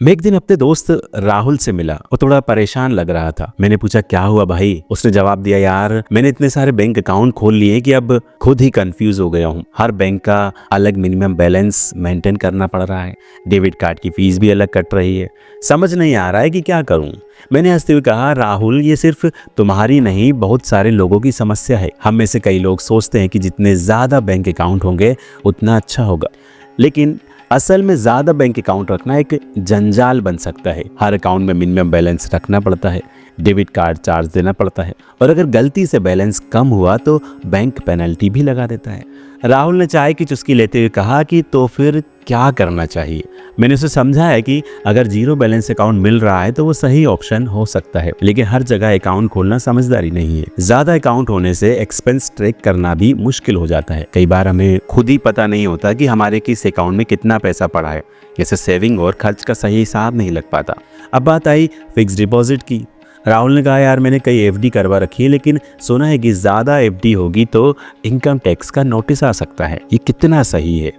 मैं एक दिन अपने दोस्त राहुल से मिला। वो थोड़ा परेशान लग रहा था। मैंने पूछा क्या हुआ भाई। उसने जवाब दिया, यार मैंने इतने सारे बैंक अकाउंट खोल लिए कि अब खुद ही कंफ्यूज हो गया हूँ। हर बैंक का अलग मिनिमम बैलेंस मेंटेन करना पड़ रहा है, डेबिट कार्ड की फीस भी अलग कट रही है। समझ नहीं आ रहा है कि क्या करूँ। मैंने हंसते हुए कहा, राहुल ये सिर्फ तुम्हारी नहीं बहुत सारे लोगों की समस्या है। हम में से कई लोग सोचते हैं कि जितने ज़्यादा बैंक अकाउंट होंगे उतना अच्छा होगा, लेकिन असल में ज़्यादा बैंक अकाउंट रखना एक जंजाल बन सकता है। हर अकाउंट में मिनिमम बैलेंस रखना पड़ता है, डेबिट कार्ड चार्ज देना पड़ता है, और अगर गलती से बैलेंस कम हुआ तो बैंक पेनल्टी भी लगा देता है। राहुल ने चाय की चुस्की लेते हुए कहा कि तो फिर क्या करना चाहिए। मैंने उसे समझाया कि अगर जीरो बैलेंस अकाउंट मिल रहा है तो वो सही ऑप्शन हो सकता है, लेकिन हर जगह अकाउंट खोलना समझदारी नहीं है। ज़्यादा अकाउंट होने से एक्सपेंस ट्रैक करना भी मुश्किल हो जाता है। कई बार हमें खुद ही पता नहीं होता कि हमारे किस अकाउंट में कितना पैसा पड़ा है। जैसे सेविंग और खर्च का सही हिसाब नहीं लग पाता। अब बात आई फिक्स डिपॉजिट की। राहुल ने कहा, यार मैंने कई एफडी करवा रखी है, लेकिन सुना है कि ज़्यादा एफडी होगी तो इनकम टैक्स का नोटिस आ सकता है। ये कितना सही है।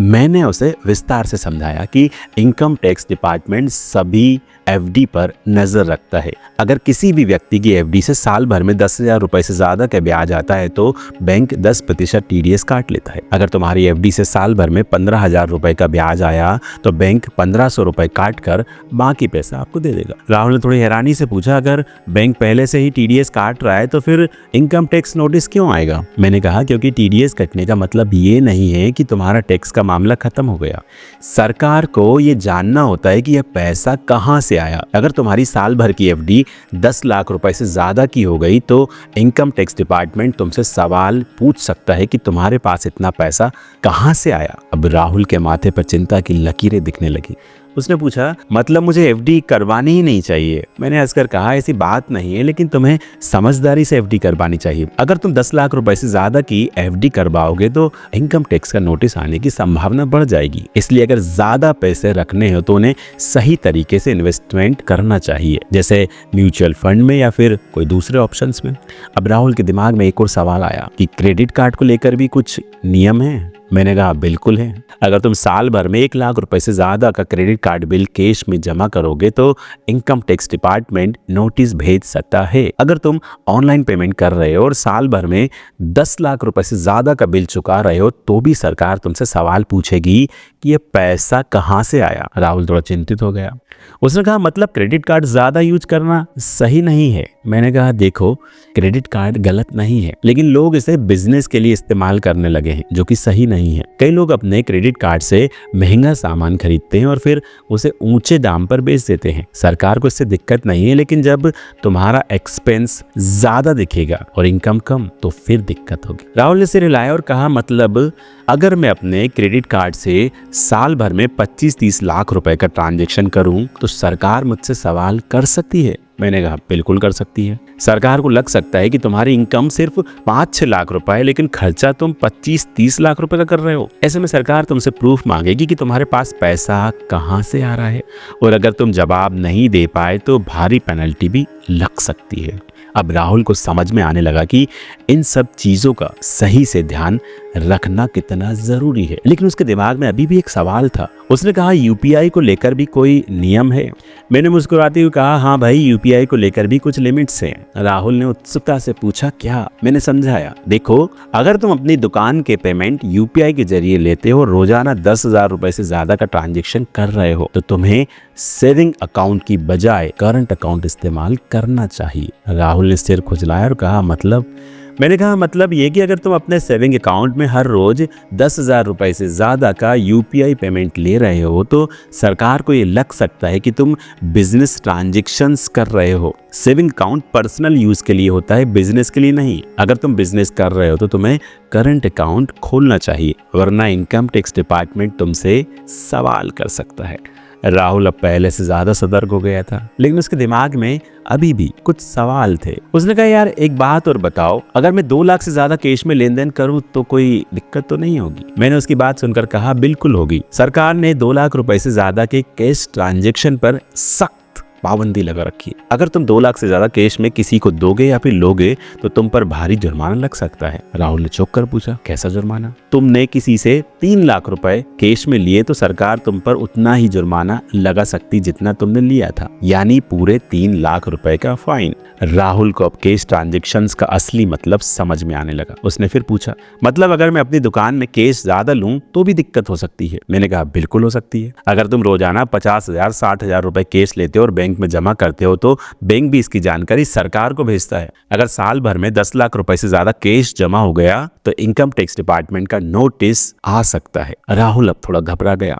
मैंने उसे विस्तार से समझाया कि इनकम टैक्स डिपार्टमेंट सभी एफडी पर नज़र रखता है। अगर किसी भी व्यक्ति की एफडी से साल भर में 10,000 रुपये से ज़्यादा का ब्याज आता है तो बैंक 10% टीडीएस काट लेता है। अगर तुम्हारी एफडी से साल भर में 15,000 रुपये का ब्याज आया तो बैंक 1,500 रुपये काट कर बाकी पैसा आपको दे देगा। राहुल ने थोड़ी हैरानी से पूछा, अगर बैंक पहले से ही टीडीएस काट रहा है तो फिर इनकम टैक्स नोटिस क्यों आएगा। मैंने कहा, क्योंकि टीडीएस कटने का मतलब ये नहीं है कि तुम्हारा टैक्स का मामला खत्म हो गया। सरकार को ये जानना होता है कि यह पैसा कहां से आया। अगर तुम्हारी साल भर की एफडी 10 लाख रुपए से ज्यादा की हो गई तो इनकम टैक्स डिपार्टमेंट तुमसे सवाल पूछ सकता है कि तुम्हारे पास इतना पैसा कहां से आया। अब राहुल के माथे पर चिंता की लकीरें दिखने लगी। उसने पूछा, मतलब मुझे एफडी करवानी ही नहीं चाहिए। मैंने हंसकर कहा, ऐसी बात नहीं है, लेकिन तुम्हें समझदारी से एफडी करवानी चाहिए। अगर तुम 10 लाख रुपए से ज्यादा की एफडी करवाओगे तो इनकम टैक्स का नोटिस आने की संभावना बढ़ जाएगी। इसलिए अगर ज्यादा पैसे रखने हो तो उन्हें सही तरीके से इन्वेस्टमेंट करना चाहिए, जैसे म्यूचुअल फंड में या फिर कोई दूसरे ऑप्शंस में। अब राहुल के दिमाग में एक और सवाल आया कि क्रेडिट कार्ड को लेकर भी कुछ नियम है। मैंने कहा, बिल्कुल है। अगर तुम साल भर में 1 लाख रुपए से ज्यादा का क्रेडिट कार्ड बिल कैश में जमा करोगे तो इनकम टैक्स डिपार्टमेंट नोटिस भेज सकता है। अगर तुम ऑनलाइन पेमेंट कर रहे हो और साल भर में 10 लाख रुपए से ज्यादा का बिल चुका रहे हो तो भी सरकार तुमसे सवाल पूछेगी कि ये पैसा कहां से आया। राहुल थोड़ा चिंतित हो गया। उसने कहा, मतलब क्रेडिट कार्ड ज्यादा यूज करना सही नहीं है। मैंने कहा, देखो क्रेडिट कार्ड गलत नहीं है, लेकिन लोग इसे बिजनेस के लिए इस्तेमाल करने लगे हैं, जो कि सही नहीं है। कई लोग अपने क्रेडिट कार्ड से महंगा सामान खरीदते हैं और फिर उसे ऊंचे दाम पर बेच देते हैं। सरकार को इससे दिक्कत नहीं है, लेकिन जब तुम्हारा एक्सपेंस ज्यादा दिखेगा और इनकम कम तो फिर दिक्कत होगी। राहुल ने सिर हिलाया और कहा, मतलब अगर मैं अपने क्रेडिट कार्ड से साल भर में 25-30 लाख रुपए का ट्रांजैक्शन करूं तो सरकार मुझसे सवाल कर सकती है। मैंने कहा, बिल्कुल कर सकती है। सरकार को लग सकता है कि तुम्हारी इनकम सिर्फ 5-6 लाख रुपए है, लेकिन खर्चा तुम 25-30 लाख रुपए का कर रहे हो। ऐसे में सरकार तुमसे प्रूफ मांगेगी कि तुम्हारे पास पैसा कहां से आ रहा है, और अगर तुम जवाब नहीं दे पाए तो भारी पेनल्टी भी लग सकती है। अब राहुल को समझ में आने लगा कि इन सब चीजों का सही से ध्यान रखना कितना जरूरी है, लेकिन उसके दिमाग में अभी भी एक सवाल था। उसने कहा, यूपीआई को लेकर भी कोई नियम है। मैंने मुस्कुराते हुए कहा, हाँ भाई, यूपीआई को लेकर भी कुछ लिमिट्स हैं। राहुल ने उत्सुकता से पूछा, क्या। मैंने समझाया, देखो अगर तुम अपनी दुकान के पेमेंट यूपीआई के जरिए लेते हो और रोजाना 10,000 रुपए से ज्यादा का ट्रांजेक्शन कर रहे हो तो तुम्हें सेविंग अकाउंट की बजाय करंट अकाउंट इस्तेमाल करना चाहिए। राहुल ने सिर खुजलाया और कहा, मतलब। मैंने कहा, मतलब ये कि अगर तुम अपने सेविंग अकाउंट में हर रोज 10,000 रुपए से ज़्यादा का यूपीआई पेमेंट ले रहे हो तो सरकार को ये लग सकता है कि तुम बिजनेस ट्रांजैक्शंस कर रहे हो। सेविंग अकाउंट पर्सनल यूज़ के लिए होता है, बिजनेस के लिए नहीं। अगर तुम बिजनेस कर रहे हो तो तुम्हें करंट अकाउंट खोलना चाहिए, वरना इनकम टैक्स डिपार्टमेंट तुमसे सवाल कर सकता है। राहुल अब पहले से ज्यादा सतर्क हो गया था, लेकिन उसके दिमाग में अभी भी कुछ सवाल थे। उसने कहा, यार एक बात और बताओ, अगर मैं 2 लाख से ज्यादा कैश में लेन देन करूं तो कोई दिक्कत तो नहीं होगी। मैंने उसकी बात सुनकर कहा, बिल्कुल होगी। सरकार ने 2 लाख रुपए से ज्यादा के कैश ट्रांजैक्शन पर सख्त पाबंदी लगा रखी है। अगर तुम 2 लाख से ज्यादा कैश में किसी को दोगे या फिर लोगे तो तुम पर भारी जुर्माना लग सकता है। राहुल ने चौंक कर पूछा, कैसा जुर्माना? तुमने किसी से 3 लाख रुपए कैश में लिए तो सरकार तुम पर उतना ही जुर्माना लगा सकती जितना तुमने लिया था, यानी पूरे 3 लाख रुपए का फाइन। राहुल को अब कैश ट्रांजेक्शन्स का असली मतलब समझ में आने लगा। उसने फिर पूछा, मतलब अगर मैं अपनी दुकान में कैश ज्यादा लूं तो भी दिक्कत हो सकती है? मैंने कहा, बिल्कुल हो सकती है। अगर तुम रोजाना 50,000 60,000 रुपए कैश लेते हो और बैंक में जमा करते हो तो बैंक भी इसकी जानकारी सरकार को भेजता है। अगर साल भर में 10 लाख रुपए से ज्यादा कैश जमा हो गया तो इनकम टैक्स डिपार्टमेंट का नोटिस आ सकता है। राहुल अब थोड़ा घबरा गया।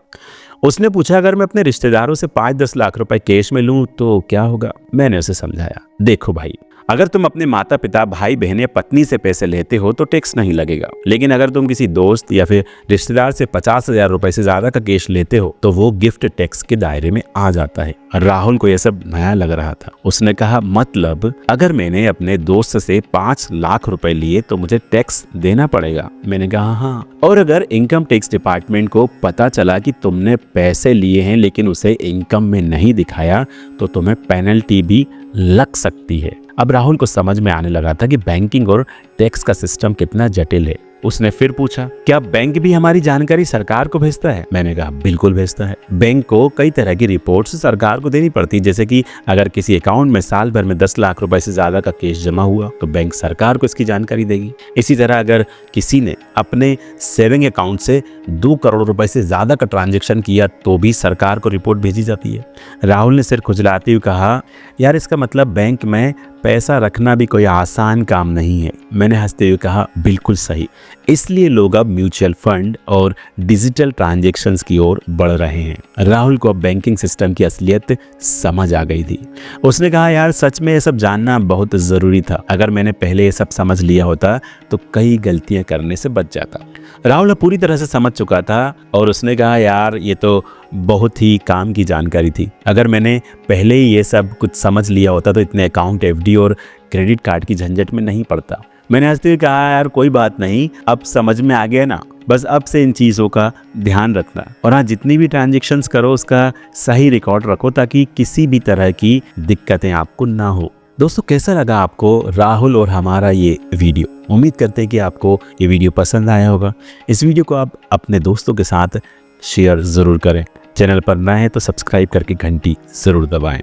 उसने पूछा, अगर मैं अपने रिश्तेदारों से 5-10 लाख रुपए कैश में लूं तो क्या होगा? मैंने उसे समझाया, देखो भाई, अगर तुम अपने माता पिता, भाई बहन या पत्नी से पैसे लेते हो तो टैक्स नहीं लगेगा, लेकिन अगर तुम किसी दोस्त या फिर रिश्तेदार से 50,000 रुपए से ज्यादा का कैश लेते हो तो वो गिफ्ट टैक्स के दायरे में आ जाता है। राहुल को यह सब नया लग रहा था। उसने कहा, मतलब अगर मैंने अपने दोस्त से 5 लाख रुपए लिए तो मुझे टैक्स देना पड़ेगा? मैंने कहा, हाँ। और अगर इनकम टैक्स डिपार्टमेंट को पता चला कि तुमने पैसे लिए हैं लेकिन उसे इनकम में नहीं दिखाया तो तुम्हें पेनल्टी भी लग सकती है। अब राहुल को समझ में आने लगा था कि बैंकिंग और टैक्स का सिस्टम कितना जटिल है। उसने फिर पूछा, क्या बैंक भी हमारी जानकारी सरकार को भेजता है? मैंने कहा, बिल्कुल भेजता है। बैंक को कई तरह की रिपोर्ट्स सरकार को देनी पड़ती है, जैसे कि अगर किसी अकाउंट में साल भर में 10 लाख रुपए से ज्यादा का कैश जमा हुआ तो बैंक सरकार को इसकी जानकारी देगी। इसी तरह अगर किसी ने अपने सेविंग अकाउंट से 2 करोड़ रुपए से ज्यादा का ट्रांजेक्शन किया तो भी सरकार को रिपोर्ट भेजी जाती है। राहुल ने सिर खुजलाते हुए कहा, यार इसका मतलब बैंक में पैसा रखना भी कोई आसान काम नहीं है। मैंने हंसते हुए कहा, बिल्कुल सही, इसलिए लोग अब म्यूचुअल फंड और डिजिटल ट्रांजैक्शंस की ओर बढ़ रहे हैं। राहुल को अब बैंकिंग सिस्टम की असलियत समझ आ गई थी। उसने कहा, यार सच में ये सब जानना बहुत ज़रूरी था। अगर मैंने पहले ये सब समझ लिया होता तो कई गलतियां करने से बच जाता। राहुल पूरी तरह से समझ चुका था और उसने कहा, यार ये तो बहुत ही काम की जानकारी थी। अगर मैंने पहले ही ये सब कुछ समझ लिया होता तो इतने अकाउंट, एफडी और क्रेडिट कार्ड की झंझट में नहीं पड़ता। मैंने हंसते हुए कहा, यार कोई बात नहीं, अब समझ में आ गया ना, बस अब से इन चीज़ों का ध्यान रखना और हाँ, जितनी भी ट्रांजेक्शन्स करो उसका सही रिकॉर्ड रखो ताकि किसी भी तरह की दिक्कतें आपको ना हो। दोस्तों, कैसा लगा आपको राहुल और हमारा ये वीडियो? उम्मीद करते हैं कि आपको ये वीडियो पसंद आया होगा। इस वीडियो को आप अपने दोस्तों के साथ शेयर ज़रूर करें। चैनल पर नए हैं तो सब्सक्राइब करके घंटी ज़रूर दबाएं।